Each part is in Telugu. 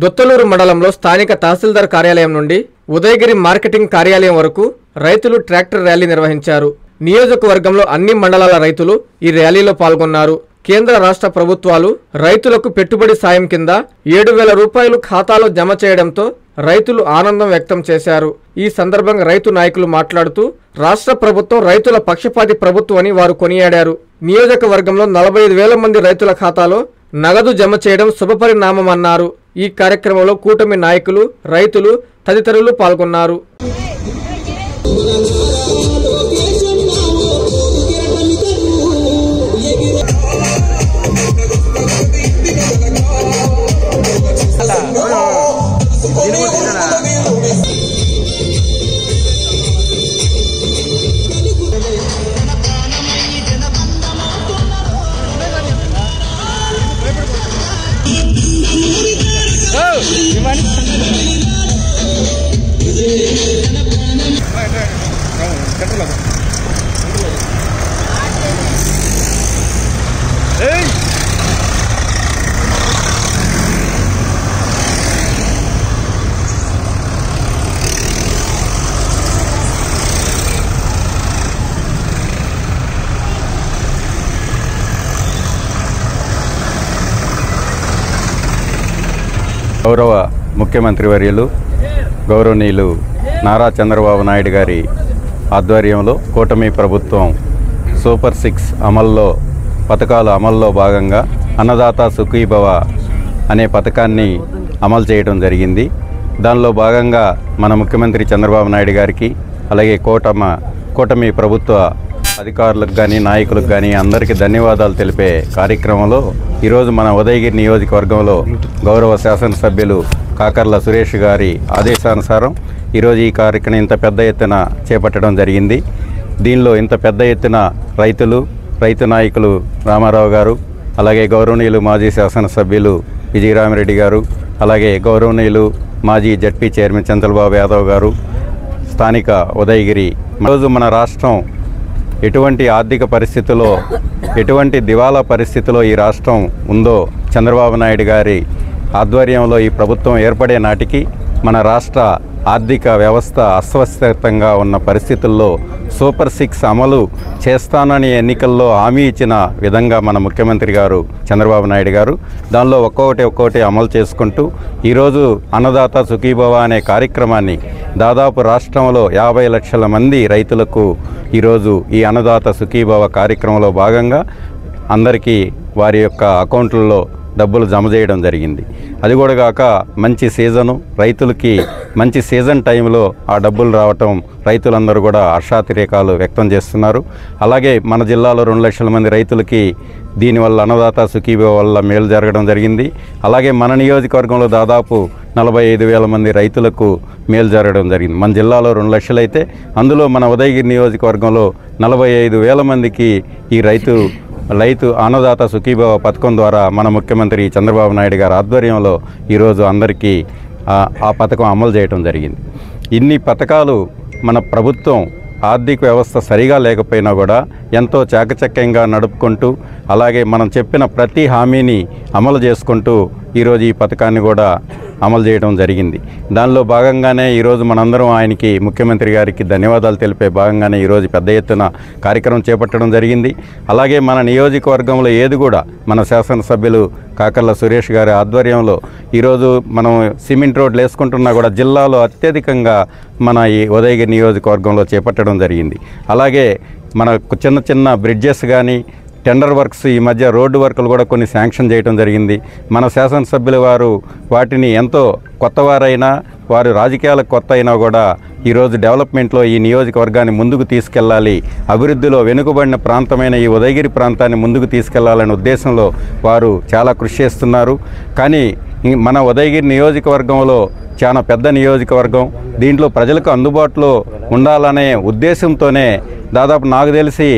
దొత్తలూరు మండలంలో స్థానిక తహసీల్దార్ కార్యాలయం నుండి ఉదయగిరి మార్కెటింగ్ కార్యాలయం వరకు రైతులు ట్రాక్టర్ ర్యాలీ నిర్వహించారు. నియోజకవర్గంలో అన్ని మండలాల రైతులు ఈ ర్యాలీలో పాల్గొన్నారు. కేంద్ర రాష్ట్ర ప్రభుత్వాలు రైతులకు పెట్టుబడి సాయం కింద 7,000 రూపాయలు ఖాతాలో జమ చేయడంతో రైతులు ఆనందం వ్యక్తం చేశారు. ఈ సందర్భంగా రైతు నాయకులు మాట్లాడుతూ రాష్ట్ర ప్రభుత్వం రైతుల పక్షపాతి ప్రభుత్వం అని వారు కొనియాడారు. నియోజకవర్గంలో 45,000 మంది రైతుల ఖాతాలో నగదు జమ చేయడం శుభపరిణామమన్నారు. ఈ కార్యక్రమంలో కూటమి నాయకులు, రైతులు తదితరులు పాల్గొన్నారు. గౌరవ ముఖ్యమంత్రి వర్యులు గౌరవనీయులు నారా చంద్రబాబు నాయుడు గారి ఆధ్వర్యంలో కూటమి ప్రభుత్వం సూపర్ 6 పథకాల అమల్లో భాగంగా అన్నదాత సుఖీభవ అనే పథకాన్ని అమలు చేయడం జరిగింది. దానిలో భాగంగా మన ముఖ్యమంత్రి చంద్రబాబు నాయుడు గారికి అలాగే కూటమి ప్రభుత్వ అధికారులకు కానీ నాయకులకు కానీ అందరికీ ధన్యవాదాలు తెలిపే కార్యక్రమంలో ఈరోజు మన ఉదయగిరి నియోజకవర్గంలో గౌరవ శాసనసభ్యులు కాకర్ల సురేష్ గారి ఆదేశానుసారం ఈరోజు ఈ కార్యక్రమం ఇంత పెద్ద ఎత్తున చేపట్టడం జరిగింది. దీనిలో ఇంత పెద్ద ఎత్తున రైతు నాయకులు రామారావు గారు, అలాగే గౌరవనీయులు మాజీ శాసనసభ్యులు విజయరామిరెడ్డి గారు, అలాగే గౌరవనీయులు మాజీ జడ్పీ చైర్మన్ చంద్రబాబు యాదవ్ గారు, స్థానిక ఉదయగిరి ఈరోజు మన రాష్ట్రం ఎటువంటి ఆర్థిక పరిస్థితుల్లో, ఎటువంటి దివాలా పరిస్థితిలో ఈ రాష్ట్రం ఉందో చంద్రబాబు నాయుడు గారి ఆధ్వర్యంలో ఈ ప్రభుత్వం ఏర్పడే నాటికి మన రాష్ట్ర ఆర్థిక వ్యవస్థ అస్వస్థతంగా ఉన్న పరిస్థితుల్లో సూపర్ 6 అమలు చేస్తానని ఎన్నికల్లో హామీ ఇచ్చిన విధంగా మన ముఖ్యమంత్రి గారు చంద్రబాబు నాయుడు గారు దానిలో ఒక్కొక్కటి అమలు చేసుకుంటూ ఈరోజు అన్నదాత సుఖీభవ అనే కార్యక్రమాన్ని దాదాపు రాష్ట్రంలో 50 లక్షల మంది రైతులకు ఈరోజు ఈ అన్నదాత సుఖీభవ కార్యక్రమంలో భాగంగా అందరికీ వారి యొక్క అకౌంట్లలో డబ్బులు జమ చేయడం జరిగింది. అది కూడా కాక మంచి సీజను, రైతులకి మంచి సీజన్ టైంలో ఆ డబ్బులు రావటం రైతులందరూ కూడా హర్షాతిరేకాలు వ్యక్తం చేస్తున్నారు. అలాగే మన జిల్లాలో 2 లక్షల మంది రైతులకి దీనివల్ల అన్నదాత సుఖీభవ వల్ల మేలు జరగడం జరిగింది. అలాగే మన నియోజకవర్గంలో దాదాపు 45,000 మంది రైతులకు మేలు జరగడం జరిగింది. మన జిల్లాలో 2 లక్షలు అయితే అందులో మన ఉదయగిరి నియోజకవర్గంలో 45,000 మందికి ఈ రైతు అన్నదాత సుఖీభవ పథకం ద్వారా మన ముఖ్యమంత్రి చంద్రబాబు నాయుడు గారి ఆధ్వర్యంలో ఈరోజు అందరికీ ఆ పథకం అమలు చేయడం జరిగింది. ఇన్ని పథకాలు మన ప్రభుత్వం ఆర్థిక వ్యవస్థ సరిగా లేకపోయినా కూడా ఎంతో చాకచక్యంగా నడుపుకుంటూ అలాగే మనం చెప్పిన ప్రతి హామీని అమలు చేసుకుంటూ ఈరోజు ఈ పథకాన్ని కూడా అమలు చేయడం జరిగింది. దానిలో భాగంగానే ఈరోజు మనందరం ఆయనకి ముఖ్యమంత్రి గారికి ధన్యవాదాలు తెలిపే భాగంగానే ఈరోజు పెద్ద ఎత్తున కార్యక్రమం చేపట్టడం జరిగింది. అలాగే మన నియోజకవర్గంలో ఏది కూడా మన శాసనసభ్యులు కాకర్ల సురేష్ గారి ఆధ్వర్యంలో ఈరోజు మనం సిమెంట్ రోడ్లు వేసుకుంటున్నా కూడా జిల్లాలో అత్యధికంగా మన ఈ ఉదయగిరి నియోజకవర్గంలో చేపట్టడం జరిగింది. అలాగే మన చిన్న బ్రిడ్జెస్ కానీ టెండర్ వర్క్స్ ఈ మధ్య రోడ్డు వర్కులు కూడా కొన్ని శాంక్షన్ చేయడం జరిగింది. మన శాసనసభ్యుల వారు వాటిని ఎంతో కొత్తవారైనా వారు రాజకీయాలకు కొత్త అయినా కూడా ఈరోజు డెవలప్మెంట్లో ఈ నియోజకవర్గాన్ని ముందుకు తీసుకెళ్లాలి, అభివృద్ధిలో వెనుకబడిన ప్రాంతమైన ఈ ఉదయగిరి ప్రాంతాన్ని ముందుకు తీసుకెళ్లాలనే ఉద్దేశంలో వారు చాలా కృషి చేస్తున్నారు. కానీ మన ఉదయగిరి నియోజకవర్గంలో చాలా పెద్ద నియోజకవర్గం, దీంట్లో ప్రజలకు అందుబాటులో ఉండాలనే ఉద్దేశంతోనే దాదాపు నాకు తెలిసి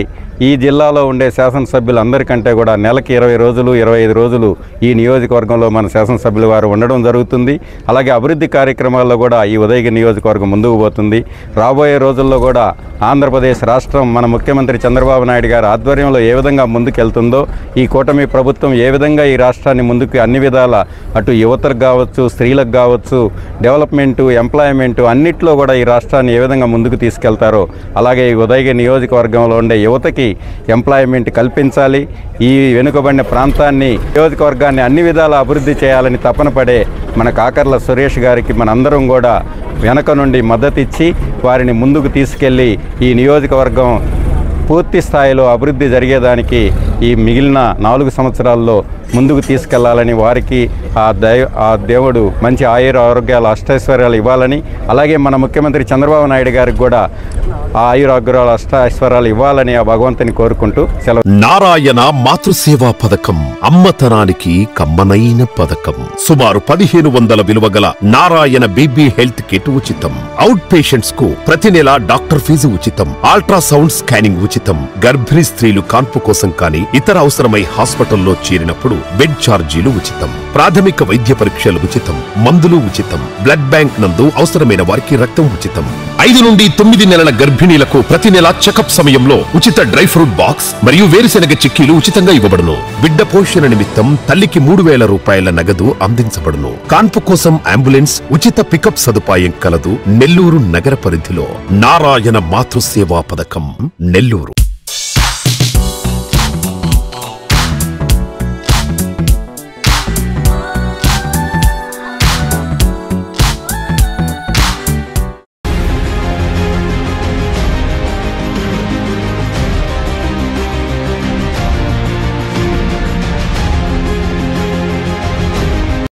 ఈ జిల్లాలో ఉండే శాసనసభ్యులందరికంటే కూడా నెలకి 20 రోజులు 25 రోజులు ఈ నియోజకవర్గంలో మన శాసనసభ్యులు వారు ఉండడం జరుగుతుంది. అలాగే అభివృద్ధి కార్యక్రమాల్లో కూడా ఈ ఉదయగిరి నియోజకవర్గం ముందుకు పోతుంది. రాబోయే రోజుల్లో కూడా ఆంధ్రప్రదేశ్ రాష్ట్రం మన ముఖ్యమంత్రి చంద్రబాబు నాయుడు గారి ఆధ్వర్యంలో ఏ విధంగా ముందుకెళ్తుందో, ఈ కూటమి ప్రభుత్వం ఏ విధంగా ఈ రాష్ట్రాన్ని ముందుకు అన్ని విధాల అటు యువతకు కావచ్చు, స్త్రీలకు కావచ్చు, డెవలప్మెంటు, ఎంప్లాయ్మెంటు అన్నిట్లో కూడా ఈ రాష్ట్రాన్ని ఏ విధంగా ముందుకు తీసుకెళ్తారో అలాగే ఈ ఉదయగిరి నియోజకవర్గంలో ఉండే యువతకి ఎంప్లాయ్మెంట్ కల్పించాలి. ఈ వెనుకబడిన ప్రాంతాన్ని, నియోజకవర్గాన్ని అన్ని విధాల అభివృద్ధి చేయాలని తపన పడే మన కాకర్ల సురేష్ గారికి మనందరం కూడా వెనక నుండి మద్దతు ఇచ్చి వారిని ముందుకు తీసుకెళ్ళి ఈ నియోజకవర్గం పూర్తి స్థాయిలో అభివృద్ధి జరిగేదానికి ఈ మిగిలిన 4 సంవత్సరాల్లో ముందుకు తీసుకెళ్లాలని, వారికి ఆ దేవుడు మంచి ఆరోగ్యాలు అష్టైశ్వర్యాలు ఇవ్వాలని, అలాగే మన ముఖ్యమంత్రి చంద్రబాబు నాయుడు గారికి కూడా ఆ ఆయురాగ్యాలు అష్టైశ్వర్యాలు ఇవ్వాలని ఆ భగవంతుని కోరుకుంటూ సెలవు. నారాయణ మాతృసేవా పథకం అమ్మతనానికి కమ్మనైన పథకం. సుమారు 1500 విలువ గల నారాయణ బీబీ హెల్త్ కిట్ ఉచితం. అవుట్ పేషెంట్స్ కు ప్రతి నెల డాక్టర్ ఫీజు ఉచితం. అల్ట్రాసౌండ్ స్కానింగ్ ఉచితం. గర్భిణీ స్త్రీలు కాన్పు కోసం కానీ ఇతర అవసరమై హాస్పిటల్లో చేరినప్పుడు బెడ్ ఛార్జీలు ఉచితం. ప్రాథమిక వైద్య పరీక్షలు ఉచితం. మందులు ఉచితం. బ్లడ్ బ్యాంక్ నందు అవసరమైన వారికి రక్తం ఉచితం. 5 నుండి 9 నెలల గర్భిణీలకు ప్రతి నెల చెకప్ సమయంలో ఉచిత డ్రై ఫ్రూట్ బాక్స్ మరియు వేరుశెనగ చిక్కీలు ఉచితంగా ఇవ్వబడును. బిడ్డ పోషణ నిమిత్తం తల్లికి 3000 రూపాయల నగదు అందించబడును. కాన్పు కోసం అంబులెన్స్ ఉచిత పికప్ సదుపాయం కలదు. నెల్లూరు నగర పరిధిలో నారాయణ మాతృసేవా పథకం, నెల్లూరు.